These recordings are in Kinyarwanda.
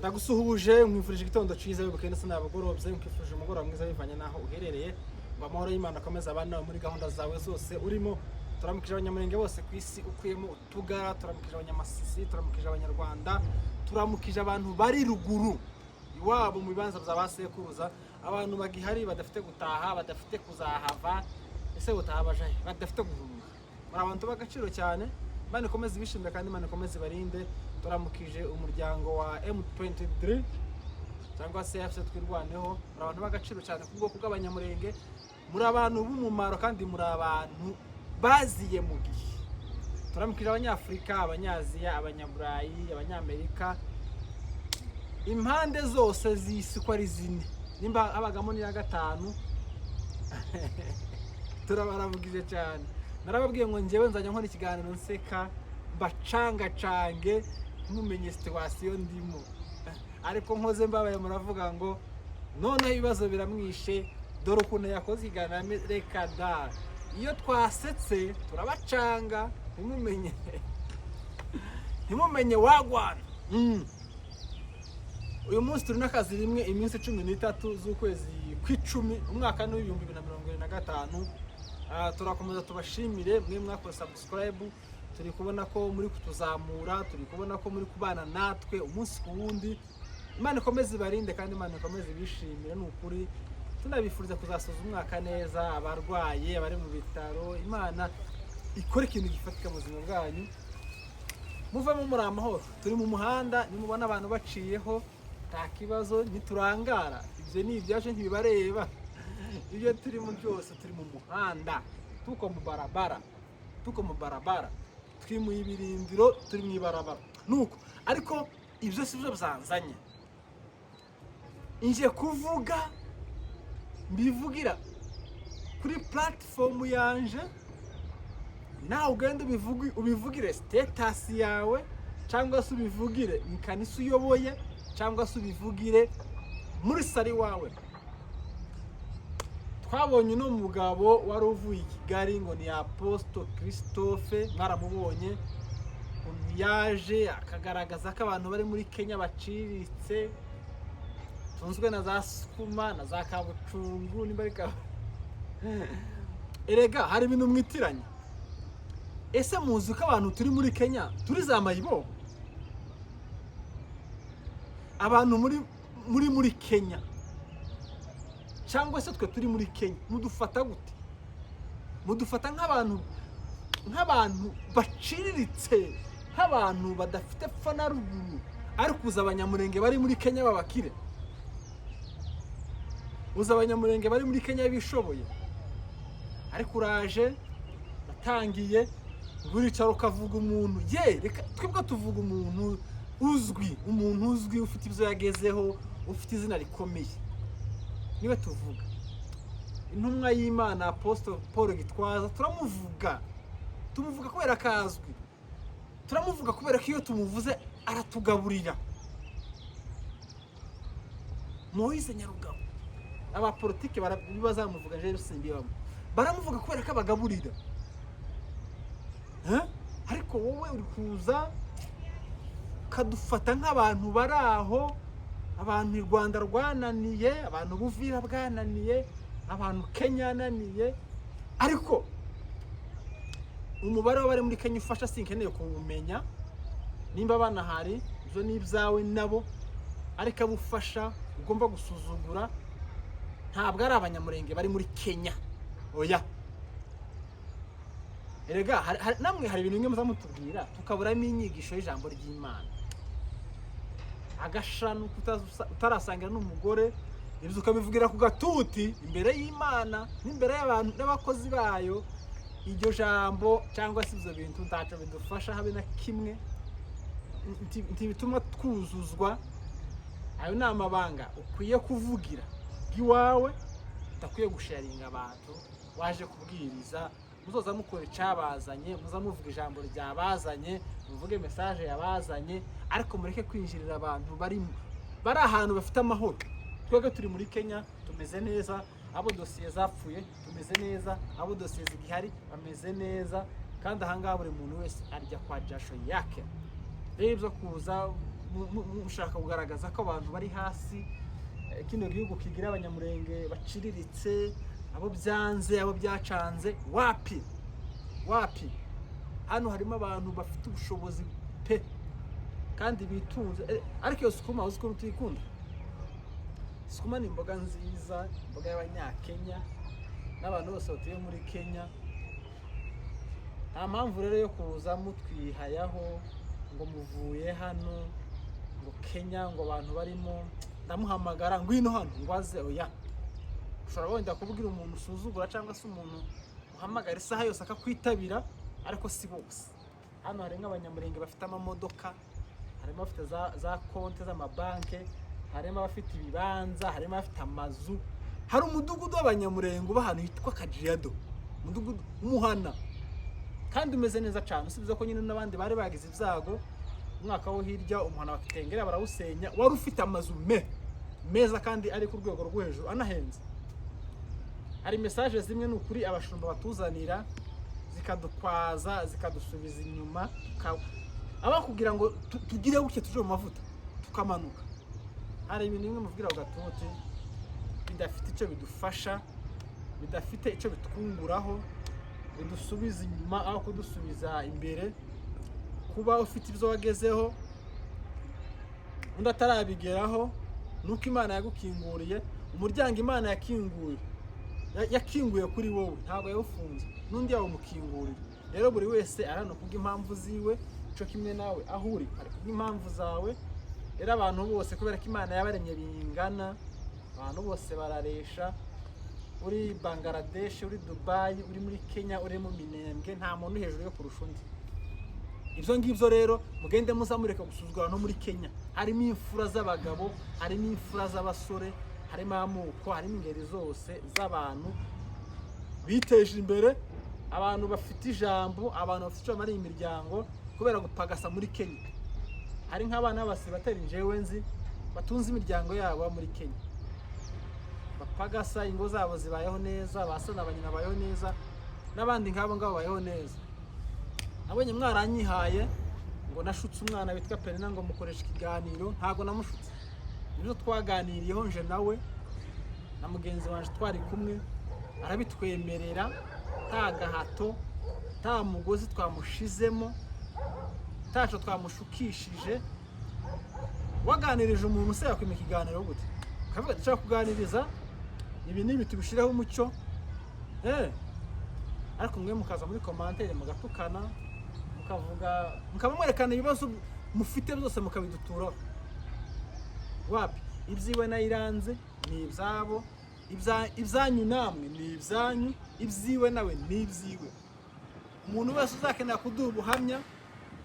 Ndagusuhuje mwifurije igitondo cyiza y'ubukene sinabagorobye mwifurije umugoroba mwiza bivanye naho uherereye ngo amahoro y'Imana akomeza abana muri gahunda zawe zose urimo. Turamukije abanyamurenge bose ku isi ukuyemo utugara, turamukije abanyamasisi, turamukije abanyarwanda, turamukije abantu bari ruguru iwabo mu bibanza by'abasekuruza, abantu bagihari badafite gutaha, badafite kuzahava, ese gutaha bajaye badafite guhunga. Muri abantu bagaciro cyane, Imana ikomeze ibishimire kandi Imana ikomeze barinde. Turamukije umuryango wa M23 cyangwa se FC twirwaneho, muri abantu bagaciro cyane ku bwoko bw'abanyamurenge, muri abantu b'umumaro kandi muri abantu baziye mu gihe. Turamukije abanyafrika, abanyaziya, abanyaburayi, abanyamerika, impande zose z'isi ko ari zine, nimba abagamo ni ya gatanu. Turabaramugije cyane. Narababwiye ngo njewe nzajya nkora ikiganiro nseka mbacangacange mumenye situation ndimo, ariko nkoze mbabaye muravuga ngo none ibibazo biramwishe, dore ukuntu yakoze ikiganiro reka da. Iyo twasetse turabacanga ntimumenye wagwana. Uyu munsi turi n'akazi rimwe iminsi 13 z'ukwezi kw'icumi umwaka ni 2025. Turakomeza tubashimire mwe mwakoze subscribe, turi kubona ko muri kutuzamura, turi kubona ko muri kubana natwe umunsi ku wundi. Imana ikomeze barinde kandi Imana ikomeze bishimire n'ukuri. Tunabifuriza kuzasoza umwaka neza, abarwaye, abari mu bitaro, Imana ikora ikintu gifatika mu buzima bwanyu. Muvamo muri amahoro. Turi mu muhanda, nimubona abantu baciyeho nta kibazo, niturangara ibyo ni ibyaje ntibibareba. Ibyo turimo byose turi mu muhanda, tuko mu barabara, turi mu ibirindiro, turi mu ibarabara nuko. Ariko ibyo sibyo byanzanye inje kuvuga, mbivugira kuri platform yanje, nawe ugende ubivugire status yawe, cyangwa se ubivugire mu kanisa uyoboye, cyangwa se ubivugire muri sari wawe. Twabonye no mugabo wari uvuye i Kigali ngo ni Ap.Christopher, mwaramubonye yaje akagaragaza ko abantu bari muri Kenya baciriritse, tunzwe na za sukuma na za kabucungu nimbarika. Erega hari ibintu mwitiranya. Ese muzi ko abantu turi muri Kenya turi za mayibo? Abantu muri Kenya cyangwa se twe turi muri Kenya mudufata gute? Mudufata nk'abantu baciriritse, nk'abantu badafite pfa na ruguru, ariko uza abanyamurenge bari muri Kenya babakire, uza abanyamurenge bari muri Kenya bishoboye. Ariko uraje natangiye nguricara ukavuga umuntu, reka twebwe tuvuga umuntu uzwi, ufite ibyo yagezeho, ufite izina rikomeye, niwe tuvuga. Intumwa y'Imana Apostle Paul Gitwaza tumuvuga kubera kazwi, turamuvuga kubera ko iyo tumuvuze aratugaburira. Moise Nyarugabo, abapolitike bazamuvuga je rusimbiyamo, baramuvuga kubera ko abagaburira. Ariko wowe uri kuza kadufata nk'abantu baraho, abantu i Rwanda rwananiye, abantu Buvira bwananiye, abantu Kenya yananiye. Ariko umubare w'abari muri Kenya ufasha sinkeneye kuwumenya, nimba banahari ibyo ni ibyawe nabo, ariko abufasha ugomba gusuzugura ntabwo ari abanyamurenge bari muri Kenya. Oya, erega namwe hari ibintu bimwe muzamutubwira tukaburamo inyigisho y'ijambo ry'Imana. Agashanu utarasangira n'umugore, ibyo ukabivugira ku gatuti imbere y'Imana n'imbere y'abantu n'abakozi bayo. Iryo jambo cyangwa se ibyo bintu ntacyo bidufasha habe na kimwe, ntibituma twuzuzwa. Ayo ni amabanga ukwiye kuvugira iwawe, utakwiye gusharinga abantu waje kubwiriza. Muzoza mukora icyabazanye, muzamuvuga ijambo ryabazanye, muvuge message yabazanye, ariko mureke kwinjirira abantu bari ahantu bafite amahoro. Twebwe turi muri Kenya tumeze neza, abo dosiye zapfuye tumeze neza, abo dosiye zigihari bameze neza, kandi ahangaha buri muntu wese arya kwa jasho yake. Rero ibyo kuza mushaka kugaragaza ko abantu bari hasi, kino gihugu kigira abanyamurenge baciriritse, abo byanze, abo byacanze. Wapi hano harimo abantu bafite ubushobozi pe kandi bitunze. Ariko iyo sukuma uzi ko tuyikunda. Sukuma ni imboga nziza, imboga y'abanyakenya n'abantu bose batuye muri Kenya. Nta mpamvu rero yo kuza mutwihayaho ngo muvuye hano ngo Kenya ngo abantu barimo ndamuhamagara ngwino hano ngo aze. Oya, ushobora wenda kubwira umuntu usuzugura cyangwa se umuntu uhamagara isaha yose akakwitabira, ariko si bose. Hano hari nk'abanyamurenge bafite amamodoka, harimo abafite za konti z'amabanke, harimo abafite ibibanza, harimo abafite amazu. Hari umudugudu w'abanyamurenge uba ahantu hitwa Kajiado, umudugudu umuhana kandi umeze neza cyane. Usibye ko nyine n'abandi bari bagize ibyago umwaka wo hirya umuhana bakitengera barawusenya, wari ufite amazu meza kandi ari ku rwego rwo hejuru anahenze. Hari message zimwe n'ukuri abashumba batuzanira zikadukwaza zikadusubiza inyuma, abakubwira ngo tugire buke tuje mu mavuta tukamanuka. Hari ibintu bimwe muvugira ugatuti bidafite icyo bidufasha, bidafite icyo bitwunguraho, bidusubiza inyuma aho kudusubiza imbere. Kuba ufite ibyo wagezeho undi atarabigeraho, nuko Imana yagukinguriye umuryango. Imana yakinguye kuri wowe, ntabwo yawufunze, n'undi yawumukingurira. Rero buri wese arano kubwa impamvu ziwe, cyo kimwe nawe aho uri ari kubwa impamvu zawe. Rero abantu bose kubera ko Imana yabaremye bingana, abantu bose bararesha. Uri Bangladesh, uri Dubai, uri muri Kenya, uri mu Minembwe, nta muntu hejuru yo kurusha undi. Ibyo ngibyo rero mugende muzamureka gusuzugura. No muri Kenya harimo imfura z'abagabo, harimo imfura z'abasore, harimo amoko, harimo ingeri zose z'abantu biteje imbere, abantu bafite ijambo, abantu bafite icyo bamariye imiryango kubera gupagasa muri Kenya. Hari nk'abana b'abasibateri njyewe nzi batunze imiryango yabo muri Kenya, bapagasa ingo zabo zibayeho neza, basana abanyina bayeho neza, n'abandi nk'abo ngabo bayeho neza. Nabonye mwaranyihaye ngo nashutse umwana witwa Pennina ngo mukoresha ikiganiro. Ntago namushutse, nibyo twaganiriyeho nje nawe na mugenzi wanje twari kumwe, arabitwemerera nta gahato, nta mugozi twamushizemo, taco twamushukishije. Waganirije umuntu se yakwima ikiganiro gute? Kavuga ati cyangwa kuganiriza ibi nibi tubishiraho umucyo. Ariko mwe mukaza muri commentaire mugatukana, mukavuga, mukabamwerekana ibibazo mufite byose mukabiduturaho. Wapi ibyiwe na Iranzi ni ibyabo, ibyanyu namwe ni ibyanyu, ibyiwe nawe ni ibyiwe. Umuntu wese uzakenera kuduha ubuhamya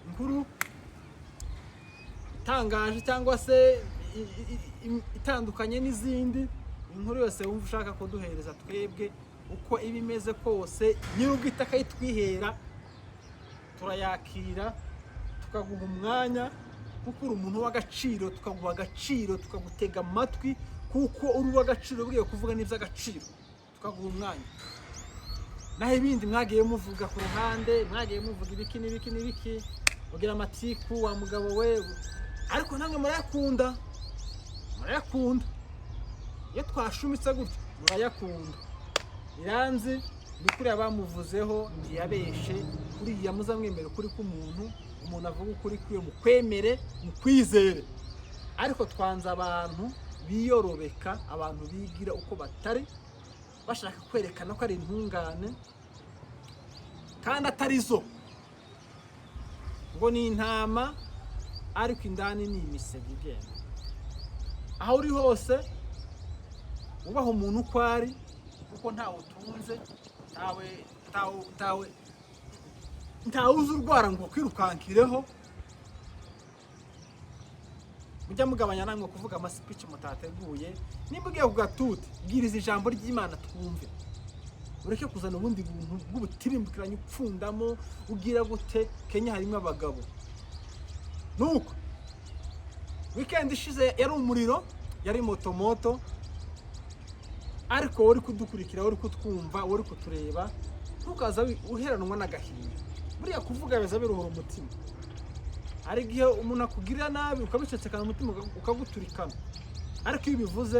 inkuru itangaje cyangwa se itandukanye n'izindi, inkuru yose wumva ushaka kuduhereza twebwe uko ibimeze kose, nyir'ubwite akayitwihera, turayakira tukaguha umwanya kuko uri umuntu w'agaciro, tukaguha agaciro, tukagutega amatwi kuko uri uw'agaciro, bwiye kuvuga n'iby'agaciro, tukaguha umwanya. Naho ibindi mwagiye muvuga ku ruhande, mwagiye muvuga ibiki n'ibiki n'ibiki, ugira amatiku wa mugabo we, ariko namwe murayakunda. Iyo twashumitse gutya murayakunda. Iranzi ni kuri abamuvuzeho ntiyabeshe, kuriya muzamwemere kuri k'umuntu, umuntu avuga ukuri kwiwe mukwemere mukwizere. Ariko twanze abantu biyorobeka, abantu bigira uko batari, bashaka kwerekana ko ari intungane kandi atari zo, ngo ni intama ariko indani ni imisego igenda. Aho uri hose ubaho umuntu uko ari, kuko ntawe utunze, ntawe uzi urwara ngo kwirukankireho. Mujya mugabanya namwe kuvuga amaspeech mutateguye. Nimba ugiye kugatuti bwiriza ijambo ry'Imana twumve, ureke kuzana ubundi buntu bw'ubutirimbukiranye upfundamo ugira gute. Kenya harimo abagabo nuko weekend ishize yari umuriro, yari moto, ariko wari kudukurikira, wari kutwumva, wari kutureba, ntukaza uheranwa n'agahinda. Buriya kuvuga biza biruhura umutima. ari gihe umuntu akugirira nabi ukabicecekana umutima ukaguturikana, ariko iyo bivuze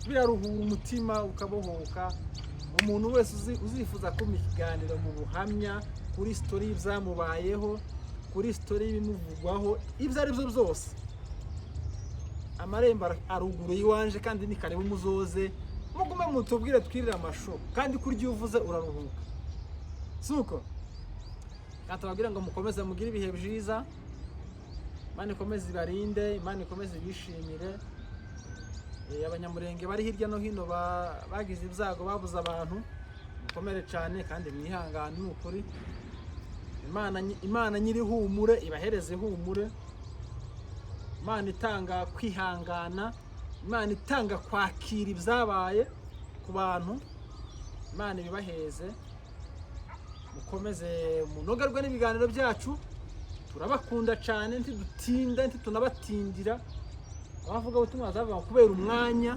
biraruhura umutima ukabohoka. Umuntu wese uzifuza kumpa ikiganiro mu buhamya kuri story y'ibyamubayeho, kuri story y'ibimuvugwaho, ibyo ari byo byose, amarembo aruguru yiwanje kandi ni kare umuzoze mugume mutubwire twirira amasho, kandi kurya uvuze uraruhuka. Suko katubabwira ngo mukomeze mugire ibihe byiza, Imana ikomeze ibarinde, Imana ikomeze ibishimire. Abanyamurenge bari hirya no hino bagize ibyago babuze abantu, mukomere cyane kandi mwihangane. N'ukuri Imana nyiri humure ibahereze humure, Imana itanga kwihangana, Imana itanga kwakira ibyabaye ku bantu, Imana ibibaheze. Mukomeze munogerwe n'ibiganiro byacu, turabakunda cyane, ntidutinda ntitunabatindira. Abavuga ubutumwa bazavuga kubera umwanya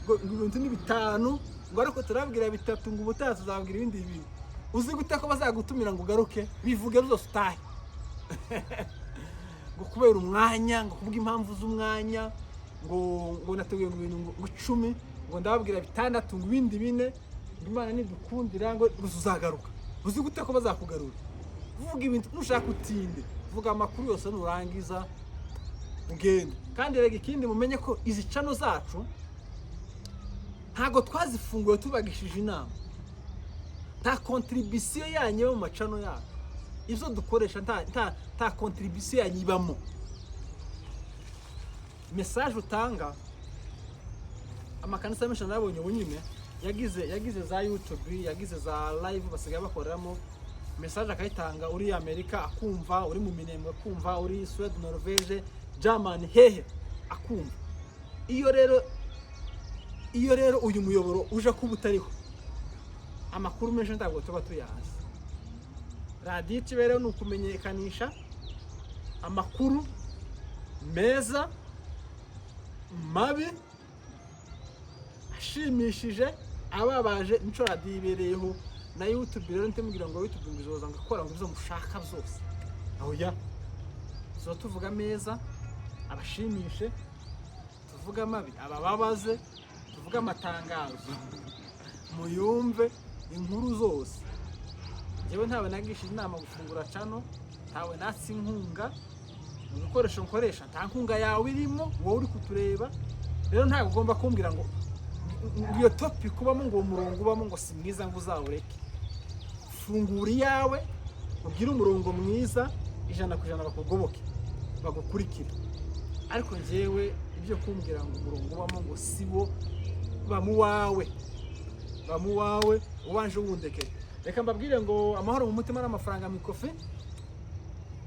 ngo ibintu ni 5 ngo ariko turabwira 3 ngo ubutaha tuzabwira ibindi bintu. Uzi gute ko bazagutumira ngo ugaruke bivuge byose utahe ngo kubera umwanya, ngo kuvuga impamvu z'umwanya, ngo nateguye ngo ibintu ngo 10 ngo ndababwira 6 ngo ibindi 4 Imana nidukundira ngo uzagaruka. Uzi gute ko bazakugarura? Vuga ibintu nushaka utinde, vuga amakuru yose nurangiza ugenda. Kandi rega ikindi mumenye ko izi cano zacu ntago twazifunguye tubagishije inama, nta contribution yanyu mu macano yacu, ivyo dukoresha nta contribution yanyu ibamo. Message utanga amakanisa menshi nabonye ubunyine yagize za YouTube, yagize za live basigaye bakoreramo message akayitanga uri Amerika akumva, uri mu Minembwe akumva, uri Sweden, Norvege, Germany hehe akumva. Iyo rero uyu muyoboro uje kubutariho amakuru menshi ntabwo tuba tuyazi. Radio kibere ni ukumenyekanisha amakuru meza mabi ashimishije ababaje, nico radio ibereyeho. Na YouTube rero ntemubwira ngo YouTube ngizoza ngakora ngo ibyo mushaka byose, aho ya so tuvuga meza abashimishe, tuvuga mabi abababaze, tuvuga amatangazo muyumve inkuru zose. Jewe ntawe nagishije inama gufungura cano, ntawe natsi inkunga mu bikoresho nkoresha, nta nkunga yawe irimo, wowe uri kutureba. Rero ntabwo ugomba kumbwira ngo iyo topic kubamo ngo umurongo ubamo ngo si mwiza ngo uzawureke. Fungura yawe ugira umurongo mwiza, 100% bakugoboke bagukurikira. Ariko njyewe ibyo kumbwira ngo umurongo ubamo ngo siwo bamuwawe ubanje wundeke. Reka mbabwire ngo amahoro mu mutima n'amafaranga mikofi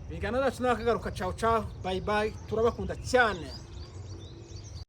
bigana nacu nakagaruka. Ciao ciao, bye bye, turabakunda cyane.